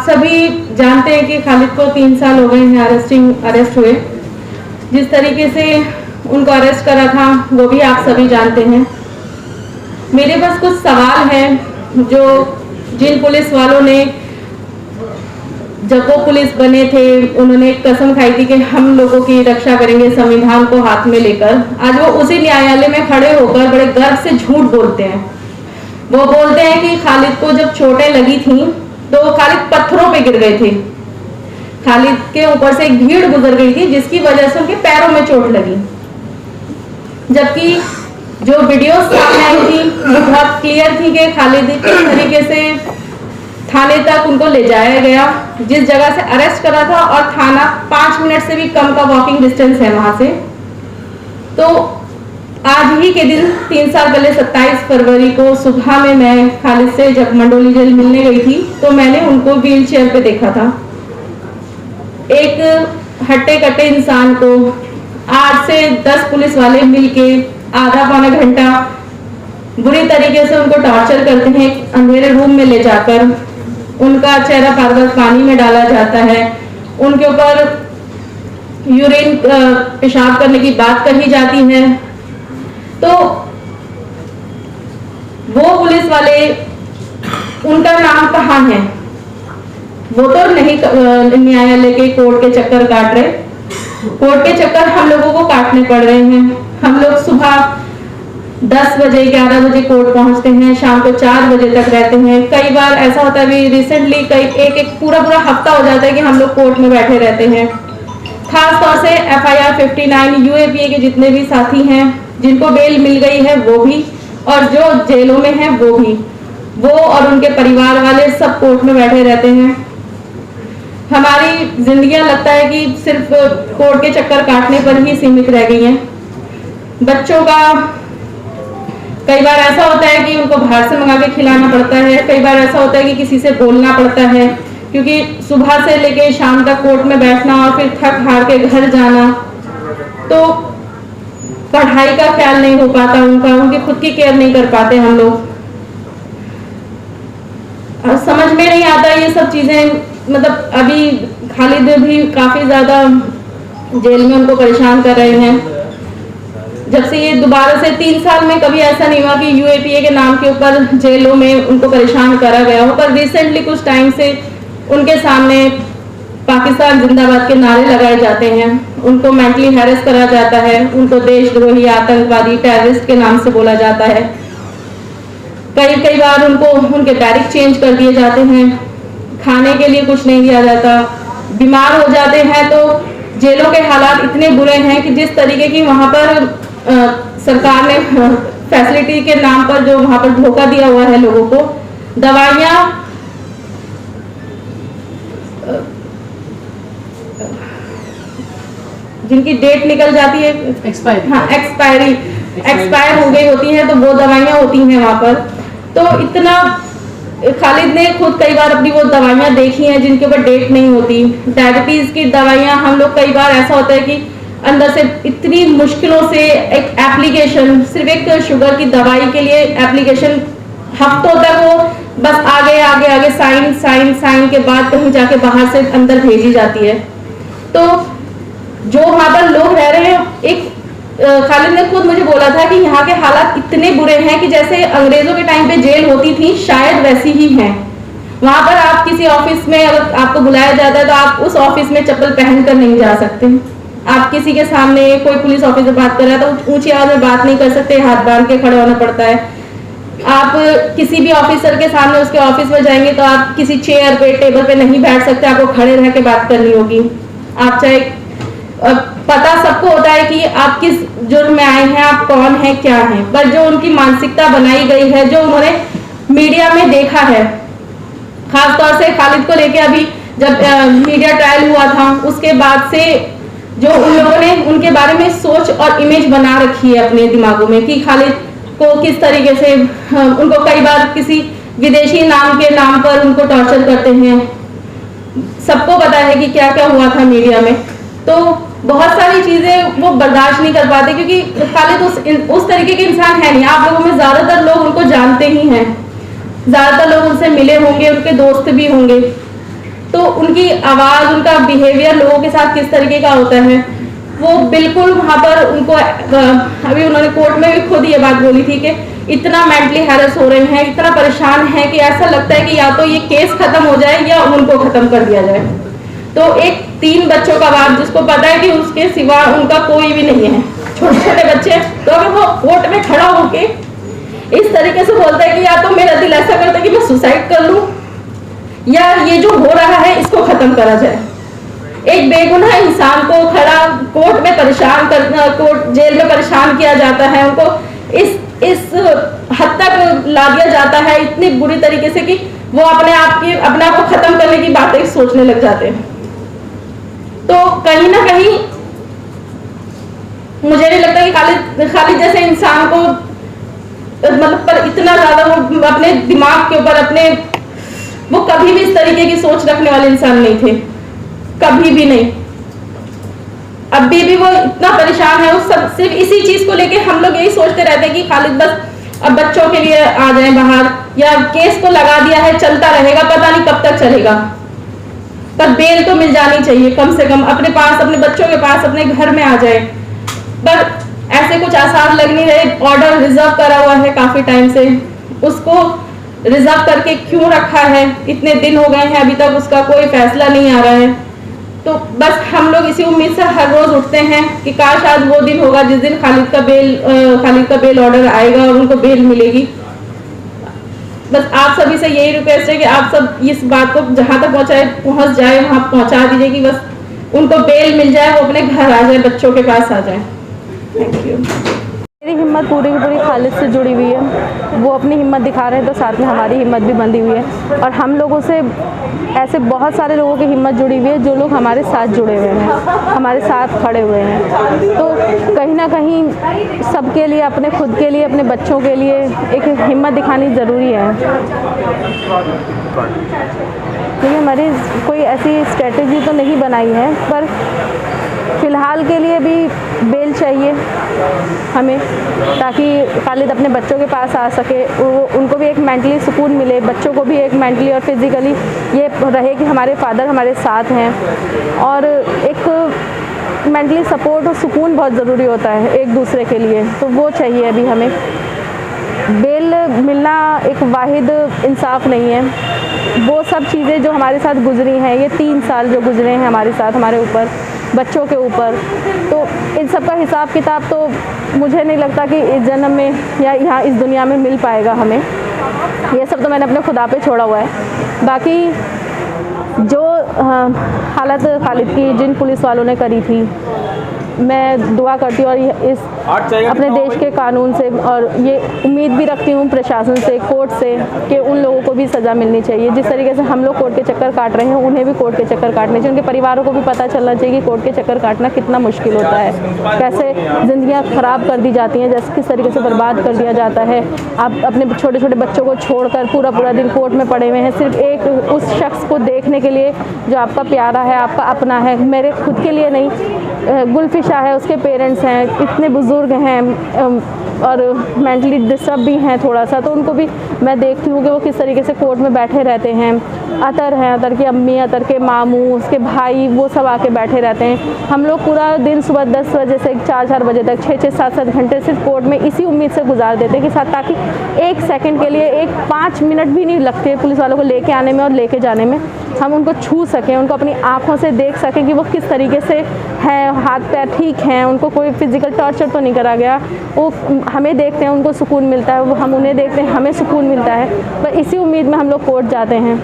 सभी जानते हैं कि खालिद को 3 साल हो गए हैं अरेस्ट हुए। जिस तरीके से उनको अरेस्ट करा था वो भी आप सभी जानते हैं। मेरे पास कुछ सवाल हैं जो जिन पुलिस वालों ने जब वो पुलिस बने थे उन्होंने एक कसम खाई थी कि हम लोगों की रक्षा करेंगे संविधान को हाथ में लेकर, आज वो उसी न्यायालय में खड़े होकर बड़े गर्व से झूठ बोलते हैं। वो बोलते हैं कि खालिद को जब चोटें लगी थी तो खालिद पत्थरों पे गिर गए थे, खालिद के ऊपर से एक भीड़ गुजर गई थी जिसकी वजह से उनके पैरों में चोट लगी। जबकि जो वीडियो सामने आई थी वो बहुत क्लियर थी कि खालिद किस तरीके से थाने तक उनको ले जाया गया, जिस जगह से अरेस्ट करा था, और थाना 5 मिनट से भी कम का वॉकिंग डिस्टेंस है वहां से। तो आज ही के दिन 3 साल पहले 27 फरवरी को सुबह में मैं खालिद से जब मंडोली जेल मिलने गई थी तो मैंने उनको व्हील चेयर पे देखा था। एक हट्टे कट्टे इंसान को 8 से 10 पुलिस वाले मिलके आधा पौना घंटा बुरी तरीके से उनको टॉर्चर करते हैं, अंधेरे रूम में ले जाकर उनका चेहरा बार-बार पानी में डाला जाता है, उनके ऊपर यूरिन पेशाब करने की बात कही जाती है। तो वो पुलिस वाले, उनका नाम कहाँ है? वो तो नहीं न्यायालय के कोर्ट के चक्कर काट रहे, कोर्ट के चक्कर हम लोगों को काटने पड़ रहे हैं। हम लोग सुबह 10 बजे 11 बजे कोर्ट पहुंचते हैं, शाम को 4 बजे तक रहते हैं। कई बार ऐसा होता है, अभी रिसेंटली एक पूरा हफ्ता हो जाता है कि हम लोग कोर्ट में बैठे रहते हैं। खास तौर से FIR 59 UAPA के जितने भी साथी हैं जिनको बेल मिल गई है वो भी, और जो जेलों में हैं वो भी, वो और उनके परिवार वाले सब कोर्ट में बैठे रहते हैं। हमारी जिंदगियां लगता है कि सिर्फ कोर्ट के चक्कर काटने पर ही सीमित रह गई हैं। बच्चों का कई बार ऐसा होता है कि उनको बाहर से मंगा के खिलाना पड़ता है, कई बार ऐसा होता है कि किसी से बोलना पड़ता है, क्योंकि सुबह से लेके शाम तक कोर्ट में बैठना और फिर थक हार के घर जाना, तो पढ़ाई का ख्याल नहीं हो पाता उनका, उनकी खुद की केयर नहीं कर पाते हम लोग। समझ में नहीं आता ये सब चीजें। मतलब अभी खालिद भी काफी ज्यादा जेल में उनको परेशान कर रहे हैं। जब से ये दोबारा से 3 साल में कभी ऐसा नहीं हुआ कि UAPA के नाम के ऊपर जेलों में उनको परेशान करा गया हो, पर रिसेंटली कुछ टाइम से उनके सामने पाकिस्तान जिंदाबाद के नारे लगाए जाते हैं, उनको मेंटली हैरेस करा जाता है, उनको देशद्रोही, आतंकवादी, टेररिस्ट के नाम से बोला जाता है। कई बार उनको उनके बैरिक चेंज कर दिए जाते हैं, खाने के लिए कुछ नहीं दिया जाता, बीमार हो जाते हैं तो जेलों के हालात इतने बुरे हैं कि जिस तरीके की वहां पर सरकार ने फैसिलिटी के नाम पर जो वहां पर धोखा दिया हुआ है लोगों को, दवाइयां जिनकी डेट निकल जाती है, एक्सपायर हो गई होती है, तो वो दवाइयां होती हैं वहां पर। तो इतना खालिद ने खुद कई बार अपनी वो दवाइयां देखी हैं जिनके ऊपर डेट नहीं होती। डायबिटीज की दवाइयां हम लोग कई बार ऐसा होता है कि अंदर से इतनी मुश्किलों से एक एप्लीकेशन, सिर्फ एक शुगर की दवाई के लिए एप्लीकेशन हफ्तों तक वो बस आगे साइन के बाद कहीं जाके बाहर से अंदर भेजी जाती है। तो जो वहां पर लोग रह रहे हैं, एक खालिद ने खुद मुझे बोला था कि यहाँ के हालात इतने बुरे हैं कि जैसे अंग्रेजों के टाइम पे जेल होती थी शायद वैसी ही है। वहां पर आप किसी ऑफिस में अगर आपको बुलाया जाता है तो आप उस ऑफिस में चप्पल पहनकर नहीं जा सकते। आप किसी के सामने, कोई पुलिस ऑफिसर बात कर रहा है तो ऊंची आवाज में बात नहीं कर सकते, हाथ बांध के खड़े होना पड़ता है। आप किसी भी ऑफिसर के सामने उसके ऑफिस में जाएंगे तो आप किसी चेयर पे, टेबल पे नहीं बैठ सकते, आपको खड़े रह के बात करनी होगी। आप चाहे पता सबको होता है कि आप किस जुर्म में आए हैं, आप कौन हैं, क्या हैं, पर जो उनकी मानसिकता बनाई गई है, जो उन्होंने मीडिया में देखा है, खासतौर से खालिद को लेके अभी जब मीडिया ट्रायल हुआ था उसके बाद से जो उन लोगों ने उनके बारे में सोच और इमेज बना रखी है अपने दिमागों में कि खालिद को किस तरीके से उनको कई बार किसी विदेशी नाम के नाम पर उनको टॉर्चर करते हैं। सबको पता है कि क्या क्या हुआ था मीडिया में। तो बहुत सारी चीजें वो बर्दाश्त नहीं कर पाते क्योंकि खालिद उस तरीके के इंसान है नहीं। आप लोगों में ज्यादातर लोग उनको जानते ही हैं, ज्यादातर लोग उनसे मिले होंगे, उनके दोस्त भी होंगे। तो उनकी आवाज़, उनका बिहेवियर लोगों के साथ किस तरीके का होता है, वो बिल्कुल वहाँ पर उनको अभी उन्होंने कोर्ट में भी खुद ये बात बोली थी कि इतना मेंटली हैरेस हो रहे हैं, इतना परेशान है कि ऐसा लगता है कि या तो ये केस खत्म हो जाए या उनको खत्म कर दिया जाए। तो एक 3 बच्चों का बाप जिसको पता है कि उसके सिवा उनका कोई भी नहीं है, छोटे छोटे बच्चे, तो अगर वो कोर्ट में खड़ा होके इस तरीके से बोलता है कि या तो मेरा दिल ऐसा करता है कि मैं सुसाइड कर लूं या ये जो हो रहा है इसको खत्म करा जाए। एक बेगुनाह इंसान को खड़ा कोर्ट में परेशान करना, कोर्ट जेल में परेशान किया जाता है, उनको इस हद तक ला दिया जाता है इतनी बुरी तरीके से कि वो अपने आप को खत्म करने की बातें सोचने लग जाते हैं। तो कहीं ना कहीं मुझे नहीं लगता कि खालिद जैसे इंसान को मतलब पर इतना ज्यादा वो अपने दिमाग के ऊपर वो कभी भी इस तरीके की सोच रखने वाले इंसान नहीं थे, कभी भी नहीं। अभी भी वो इतना परेशान है, उस सब सिर्फ इसी चीज को लेके हम लोग यही सोचते रहते हैं कि खालिद बस अब बच्चों के लिए आ जाए बाहर, या केस को लगा दिया है चलता रहेगा, पता नहीं कब तक चलेगा, पर बेल तो मिल जानी चाहिए कम से कम, अपने पास अपने बच्चों के पास अपने घर में आ जाए। पर ऐसे कुछ आसार लग नहीं रहे। ऑर्डर रिजर्व करा हुआ है काफी टाइम से, उसको रिजर्व करके क्यों रखा है, इतने दिन हो गए हैं अभी तक उसका कोई फैसला नहीं आ रहा है। तो बस हम लोग इसी उम्मीद से हर रोज उठते हैं कि काश आज वो दिन होगा जिस दिन खालिद का बेल ऑर्डर आएगा और उनको बेल मिलेगी। बस आप सभी से यही रिक्वेस्ट है कि आप सब इस बात को जहां तक पहुंच जाए वहां पहुंचा दीजिए कि बस उनको बेल मिल जाए, वो अपने घर आ जाए, बच्चों के पास आ जाए। Thank you. मेरी हिम्मत पूरी की पूरी खालिद से जुड़ी हुई है। वो अपनी हिम्मत दिखा रहे हैं तो साथ में हमारी हिम्मत भी बंधी हुई है, और हम लोगों से ऐसे बहुत सारे लोगों की हिम्मत जुड़ी हुई है जो लोग हमारे साथ जुड़े हुए हैं, हमारे साथ खड़े हुए हैं। तो कहीं ना कहीं सबके लिए, अपने खुद के लिए, अपने बच्चों के लिए एक हिम्मत दिखानी ज़रूरी है। क्योंकि हमारी कोई ऐसी स्ट्रेटजी तो नहीं बनाई है, पर फ़िलहाल के लिए भी बेल चाहिए हमें, ताकि खालिद अपने बच्चों के पास आ सके, उनको भी एक मेंटली सुकून मिले, बच्चों को भी एक मेंटली और फिज़िकली ये रहे कि हमारे फादर हमारे साथ हैं। और एक मेंटली सपोर्ट और सुकून बहुत ज़रूरी होता है एक दूसरे के लिए, तो वो चाहिए अभी हमें। बेल मिलना एक वाहिद इंसाफ नहीं है। वो सब चीज़ें जो हमारे साथ गुजरी हैं, ये 3 साल जो गुजरे हैं हमारे साथ, हमारे ऊपर, बच्चों के ऊपर, तो इन सब का हिसाब किताब तो मुझे नहीं लगता कि इस जन्म में या यहाँ इस दुनिया में मिल पाएगा हमें। ये सब तो मैंने अपने खुदा पे छोड़ा हुआ है। बाकी जो हालत खालिद की जिन पुलिस वालों ने करी थी, मैं दुआ करती हूँ और इस अपने देश के कानून से, और ये उम्मीद भी रखती हूँ प्रशासन से, कोर्ट से, कि उन लोगों को भी सज़ा मिलनी चाहिए। जिस तरीके से हम लोग कोर्ट के चक्कर काट रहे हैं, उन्हें भी कोर्ट के चक्कर काटने चाहिए। उनके परिवारों को भी पता चलना चाहिए कि कोर्ट के चक्कर काटना कितना मुश्किल होता है, कैसे ज़िंदगियाँ ख़राब कर दी जाती हैं, जैसे किस तरीके से बर्बाद कर दिया जाता है। आप अपने छोटे छोटे बच्चों को छोड़कर पूरा दिन कोर्ट में पड़े हुए हैं, सिर्फ एक उस शख्स को देखने के लिए जो आपका प्यारा है, आपका अपना है। मेरे खुद के लिए नहीं, गुलफिशा है, उसके पेरेंट्स हैं, इतने बुज़ुर्ग हैं और मेंटली डिस्टर्ब भी हैं थोड़ा सा, तो उनको भी मैं देखती हूँ कि वो किस तरीके से कोर्ट में बैठे रहते हैं। अतर हैं, अतर की अम्मी, अतर के मामू, उसके भाई, वो सब आके बैठे रहते हैं। हम लोग पूरा दिन सुबह 10 बजे से 4 बजे तक 6-6, 7-7 घंटे सिर्फ कोर्ट में इसी उम्मीद से गुजार देते हैं कि साथ, ताकि 1 सेकंड के लिए 5 मिनट भी नहीं लगते पुलिस वालों को लेके आने में और लेके जाने में। हम उनको छू सकें, उनको अपनी आँखों से देख सकें कि वो किस तरीके से हैं, हाथ पैर ठीक हैं, उनको कोई फिज़िकल टॉर्चर तो नहीं करा गया। वो हमें देखते हैं, उनको सुकून मिलता है, वो हम उन्हें देखते हैं, हमें सुकून मिलता है। पर इसी उम्मीद में हम लोग कोर्ट जाते हैं।